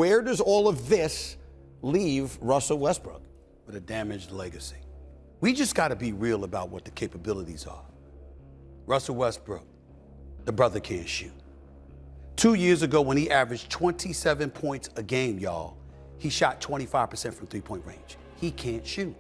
Where does all of this leave Russell Westbrook? With a damaged legacy. We just got to be real about what the capabilities are. Russell Westbrook, the brother can't shoot. 2 years ago, when he averaged 27 points a game, y'all, he shot 25% from three-point range. He can't shoot.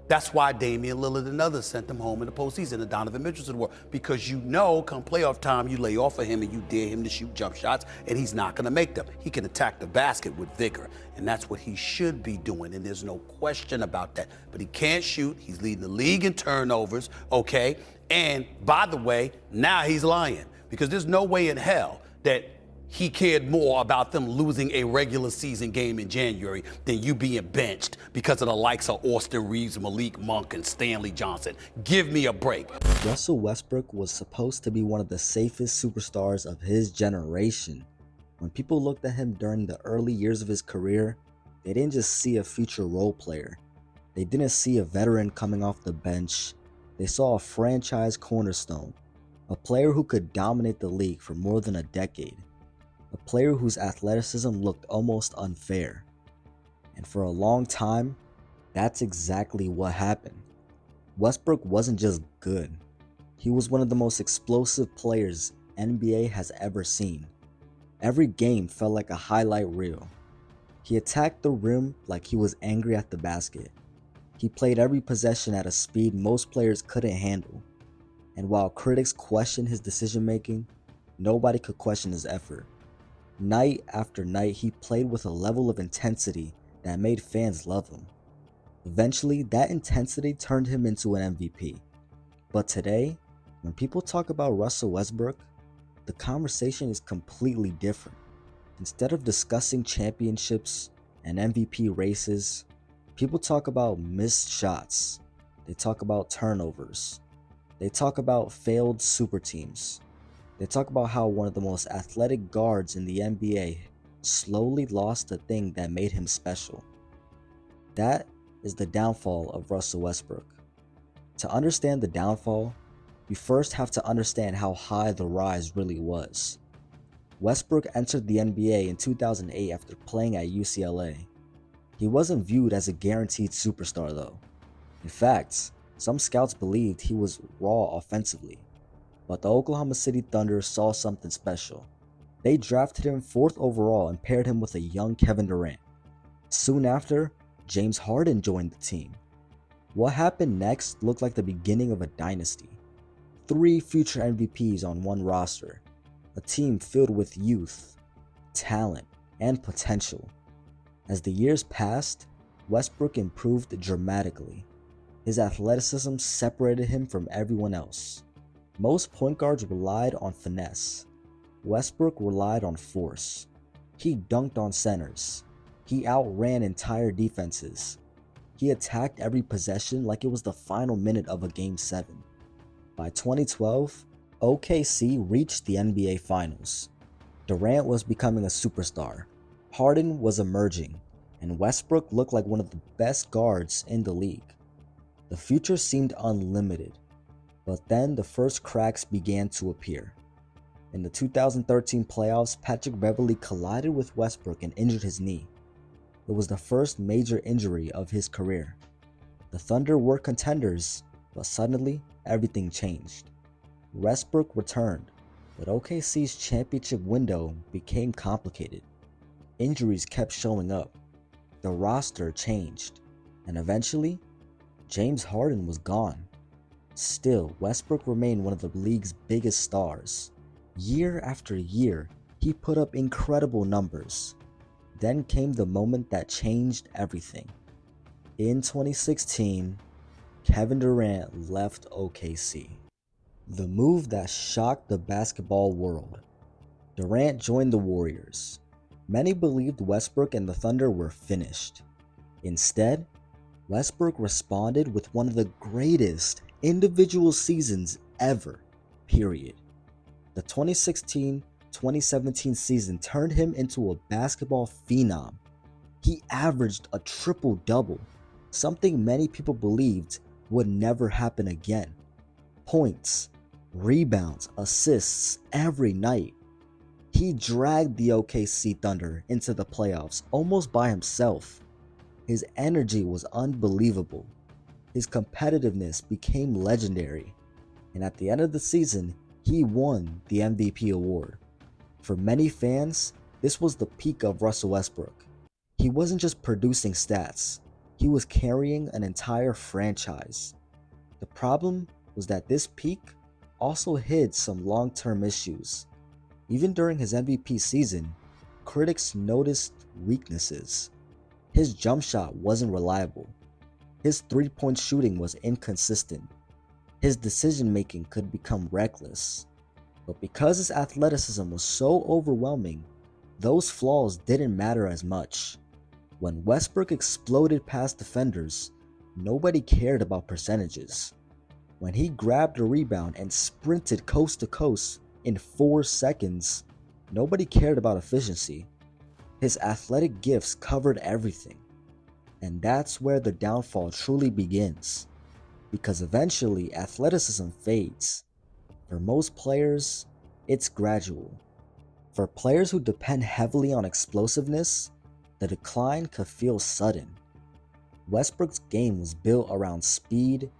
That's why Damian Lillard and others sent him home in the postseason, the Donovan Mitchells of the world, because you know come playoff time, you lay off of him and you dare him to shoot jump shots, and he's not going to make them. He can attack the basket with vigor, and that's what he should be doing, and there's no question about that. But he can't shoot. He's leading the league in turnovers, okay? And by the way, now he's lying, because there's no way in hell that he cared more about them losing a regular season game in January than you being benched because of the likes of Austin Reeves, Malik Monk, and Stanley Johnson. Give me a break. Russell Westbrook was supposed to be one of the safest superstars of his generation. When people looked at him during the early years of his career, they didn't just see a future role player. They didn't see a veteran coming off the bench. They saw a franchise cornerstone, a player who could dominate the league for more than a decade. A player whose athleticism looked almost unfair. And for a long time, that's exactly what happened. Westbrook wasn't just good. He was one of the most explosive players NBA has ever seen. Every game felt like a highlight reel. He attacked the rim like he was angry at the basket. He played every possession at a speed most players couldn't handle. And while critics questioned his decision making, nobody could question his effort. Night after night, he played with a level of intensity that made fans love him. Eventually, that intensity turned him into an MVP. But today, when people talk about Russell Westbrook, the conversation is completely different. Instead of discussing championships and MVP races, people talk about missed shots. They talk about turnovers. They talk about failed super teams. They talk about how one of the most athletic guards in the NBA slowly lost the thing that made him special. That is the downfall of Russell Westbrook. To understand the downfall, you first have to understand how high the rise really was. Westbrook entered the NBA in 2008 after playing at UCLA. He wasn't viewed as a guaranteed superstar though. In fact, some scouts believed he was raw offensively. But the Oklahoma City Thunder saw something special. They drafted him 4th overall and paired him with a young Kevin Durant. Soon after, James Harden joined the team. What happened next looked like the beginning of a dynasty. 3 future MVPs on one roster. A team filled with youth, talent, and potential. As the years passed, Westbrook improved dramatically. His athleticism separated him from everyone else. Most point guards relied on finesse. Westbrook relied on force. He dunked on centers. He outran entire defenses. He attacked every possession like it was the final minute of a Game 7. By 2012, OKC reached the NBA Finals. Durant was becoming a superstar. Harden was emerging, and Westbrook looked like one of the best guards in the league. The future seemed unlimited. But then the first cracks began to appear. In the 2013 playoffs, Patrick Beverley collided with Westbrook and injured his knee. It was the first major injury of his career. The Thunder were contenders, but suddenly everything changed. Westbrook returned, but OKC's championship window became complicated. Injuries kept showing up. The roster changed, and eventually, James Harden was gone. Still, Westbrook remained one of the league's biggest stars. Year after year, he put up incredible numbers. Then came the moment that changed everything. In 2016, Kevin Durant left OKC. The move that shocked the basketball world. Durant joined the Warriors. Many believed Westbrook and the Thunder were finished. Instead, Westbrook responded with one of the greatest individual seasons ever, period. The 2016-2017 season turned him into a basketball phenom. He averaged a triple-double, something many people believed would never happen again. Points, rebounds, assists every night. He dragged the OKC Thunder into the playoffs almost by himself. His energy was unbelievable. His competitiveness became legendary. And at the end of the season, he won the MVP award. For many fans, this was the peak of Russell Westbrook. He wasn't just producing stats, he was carrying an entire franchise. The problem was that this peak also hid some long-term issues. Even during his MVP season, critics noticed weaknesses. His jump shot wasn't reliable. His three-point shooting was inconsistent. His decision-making could become reckless. But because his athleticism was so overwhelming, those flaws didn't matter as much. When Westbrook exploded past defenders, nobody cared about percentages. When he grabbed a rebound and sprinted coast to coast in 4 seconds, nobody cared about efficiency. His athletic gifts covered everything. And that's where the downfall truly begins. Because eventually, athleticism fades. For most players, it's gradual. For players who depend heavily on explosiveness, the decline could feel sudden. Westbrook's game was built around speed,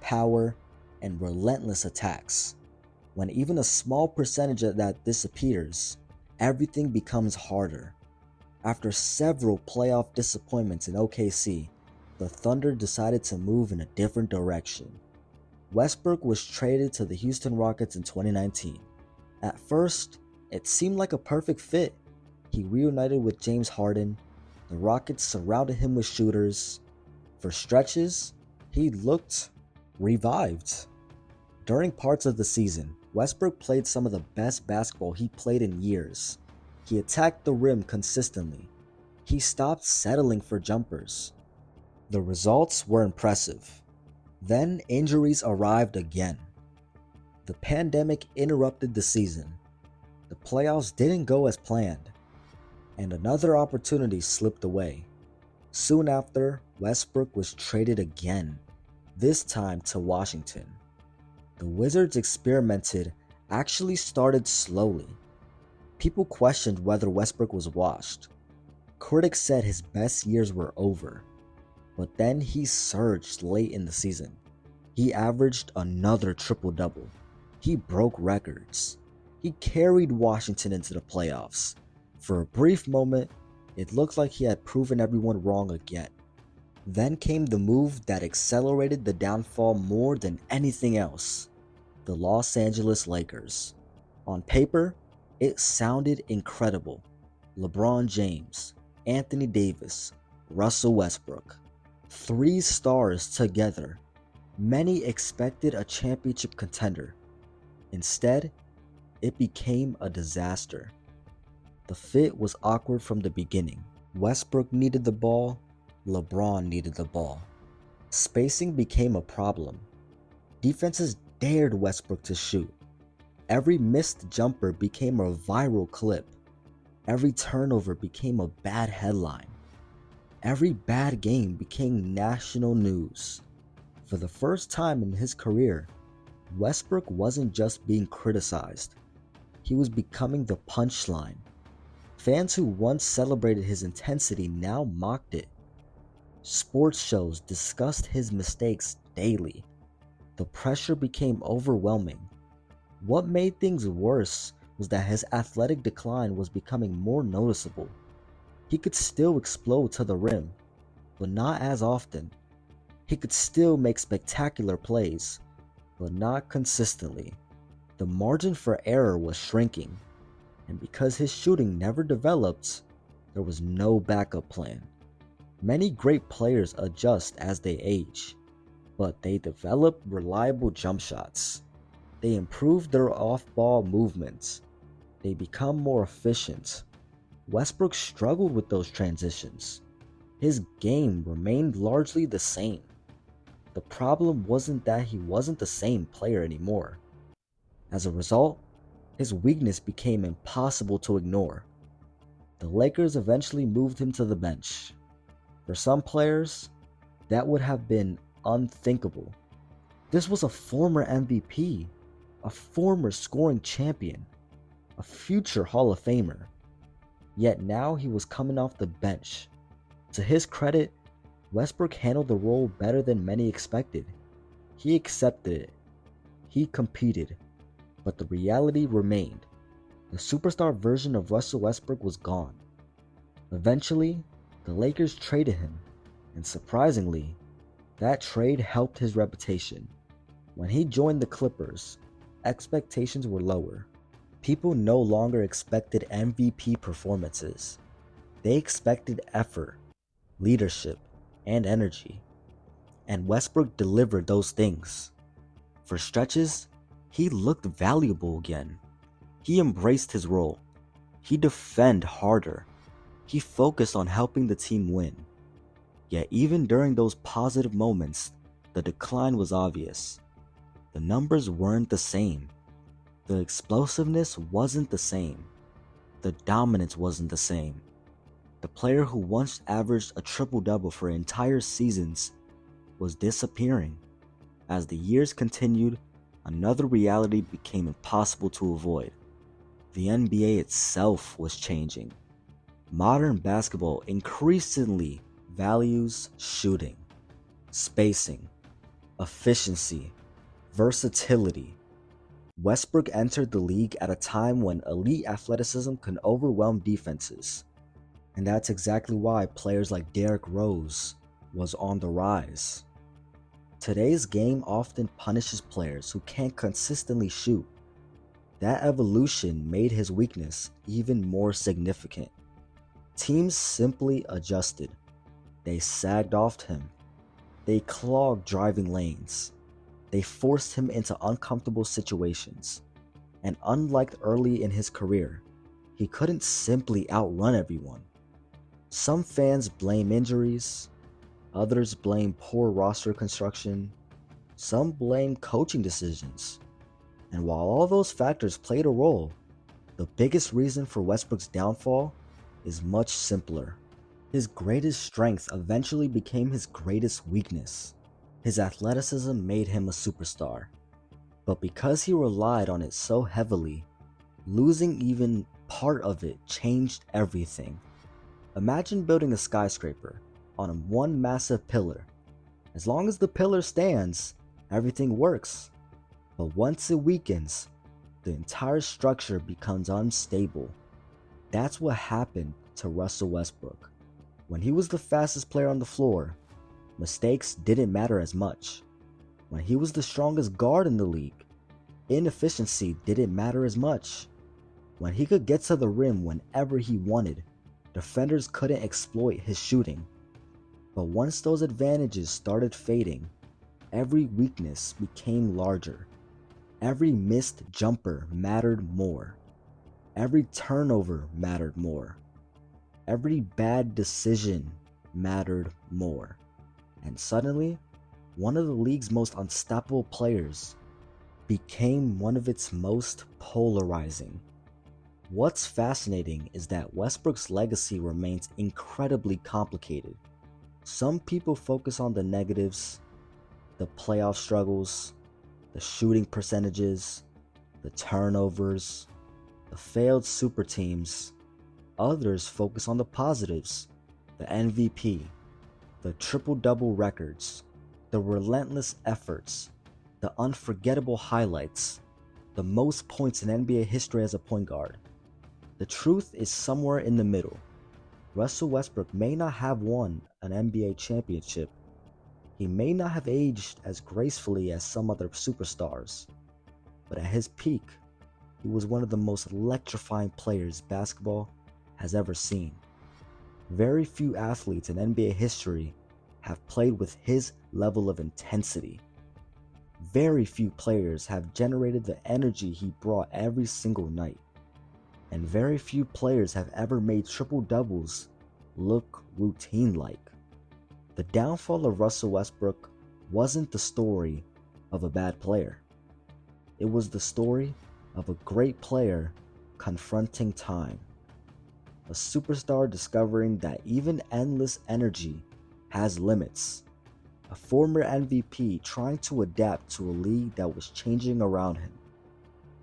power, and relentless attacks. When even a small percentage of that disappears, everything becomes harder. After several playoff disappointments in OKC, the Thunder decided to move in a different direction. Westbrook was traded to the Houston Rockets in 2019. At first, it seemed like a perfect fit. He reunited with James Harden. The Rockets surrounded him with shooters. For stretches, he looked revived. During parts of the season, Westbrook played some of the best basketball he played in years. He attacked the rim consistently. He stopped settling for jumpers. The results were impressive. Then injuries arrived again. The pandemic interrupted the season. The playoffs didn't go as planned, and another opportunity slipped away. Soon after, Westbrook was traded again, this time to Washington. The Wizards' experimented actually started slowly. People questioned whether Westbrook was washed. Critics said his best years were over. But then he surged late in the season. He averaged another triple-double. He broke records. He carried Washington into the playoffs. For a brief moment, it looked like he had proven everyone wrong again. Then came the move that accelerated the downfall more than anything else: the Los Angeles Lakers. On paper, it sounded incredible. LeBron James, Anthony Davis, Russell Westbrook. 3 stars together. Many expected a championship contender. Instead, it became a disaster. The fit was awkward from the beginning. Westbrook needed the ball, LeBron needed the ball. Spacing became a problem. Defenses dared Westbrook to shoot. Every missed jumper became a viral clip. Every turnover became a bad headline. Every bad game became national news. For the first time in his career, Westbrook wasn't just being criticized. He was becoming the punchline. Fans who once celebrated his intensity now mocked it. Sports shows discussed his mistakes daily. The pressure became overwhelming. What made things worse was that his athletic decline was becoming more noticeable. He could still explode to the rim, but not as often. He could still make spectacular plays, but not consistently. The margin for error was shrinking, and because his shooting never developed, there was no backup plan. Many great players adjust as they age, but they develop reliable jump shots. They improve their off-ball movements. They become more efficient. Westbrook struggled with those transitions. His game remained largely the same. The problem wasn't that he wasn't the same player anymore. As a result, his weakness became impossible to ignore. The Lakers eventually moved him to the bench. For some players, that would have been unthinkable. This was a former MVP, a former scoring champion. a future Hall of Famer. Yet now he was coming off the bench. To his credit, Westbrook handled the role better than many expected. He accepted it. He competed. But the reality remained. The superstar version of Russell Westbrook was gone. Eventually, the Lakers traded him, and surprisingly, that trade helped his reputation. When he joined the Clippers, expectations were lower. People no longer expected MVP performances. They expected effort, leadership, and energy. And Westbrook delivered those things. For stretches, he looked valuable again. He embraced his role. He defended harder. He focused on helping the team win. Yet even during those positive moments, the decline was obvious. The numbers weren't the same. The explosiveness wasn't the same. The dominance wasn't the same. The player who once averaged a triple-double for entire seasons was disappearing. As the years continued, another reality became impossible to avoid. The NBA itself was changing. Modern basketball increasingly values shooting, spacing, efficiency, versatility. Westbrook entered the league at a time when elite athleticism can overwhelm defenses. And that's exactly why players like Derrick Rose was on the rise. Today's game often punishes players who can't consistently shoot. That evolution made his weakness even more significant. Teams simply adjusted. They sagged off him. They clogged driving lanes. They forced him into uncomfortable situations. And unlike early in his career, he couldn't simply outrun everyone. Some fans blame injuries. Others blame poor roster construction. Some blame coaching decisions. And while all those factors played a role, the biggest reason for Westbrook's downfall is much simpler. His greatest strength eventually became his greatest weakness. His athleticism made him a superstar. But because he relied on it so heavily, losing even part of it changed everything. Imagine building a skyscraper on one massive pillar. As long as the pillar stands, everything works. But once it weakens, the entire structure becomes unstable. That's what happened to Russell Westbrook. When he was the fastest player on the floor, mistakes didn't matter as much. When he was the strongest guard in the league, inefficiency didn't matter as much. When he could get to the rim whenever he wanted, defenders couldn't exploit his shooting. But once those advantages started fading, every weakness became larger. Every missed jumper mattered more. Every turnover mattered more. Every bad decision mattered more. And suddenly, one of the league's most unstoppable players became one of its most polarizing. What's fascinating is that Westbrook's legacy remains incredibly complicated. Some people focus on the negatives, the playoff struggles, the shooting percentages, the turnovers, the failed super teams. Others focus on the positives, the MVP, the triple-double records, the relentless efforts, the unforgettable highlights, the most points in NBA history as a point guard. The truth is somewhere in the middle. Russell Westbrook may not have won an NBA championship. He may not have aged as gracefully as some other superstars. But at his peak, he was one of the most electrifying players basketball has ever seen. Very few athletes in NBA history have played with his level of intensity. Very few players have generated the energy he brought every single night. And very few players have ever made triple-doubles look routine-like. The downfall of Russell Westbrook wasn't the story of a bad player. It was the story of a great player confronting time. A superstar discovering that even endless energy has limits. A former MVP trying to adapt to a league that was changing around him.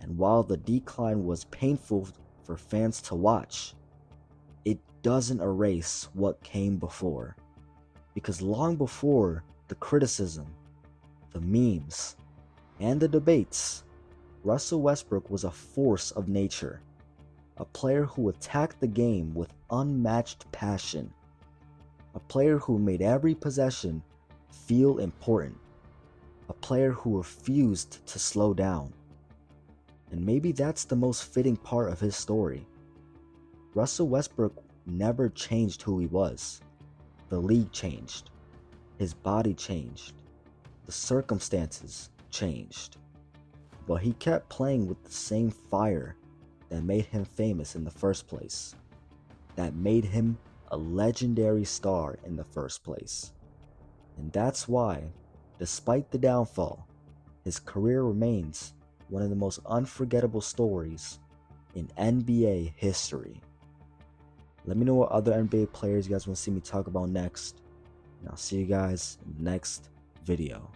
And while the decline was painful for fans to watch, it doesn't erase what came before. Because long before the criticism, the memes, and the debates, Russell Westbrook was a force of nature, a player who attacked the game with unmatched passion, a player who made every possession feel important, a player who refused to slow down. And maybe that's the most fitting part of his story. Russell Westbrook never changed who he was. The league changed. His body changed. The circumstances changed. But he kept playing with the same fire that made him famous in the first place, that made him a legendary star in the first place. And that's why, despite the downfall, his career remains one of the most unforgettable stories in NBA history. Let me know what other NBA players you guys want to see me talk about next, and I'll see you guys in the next video.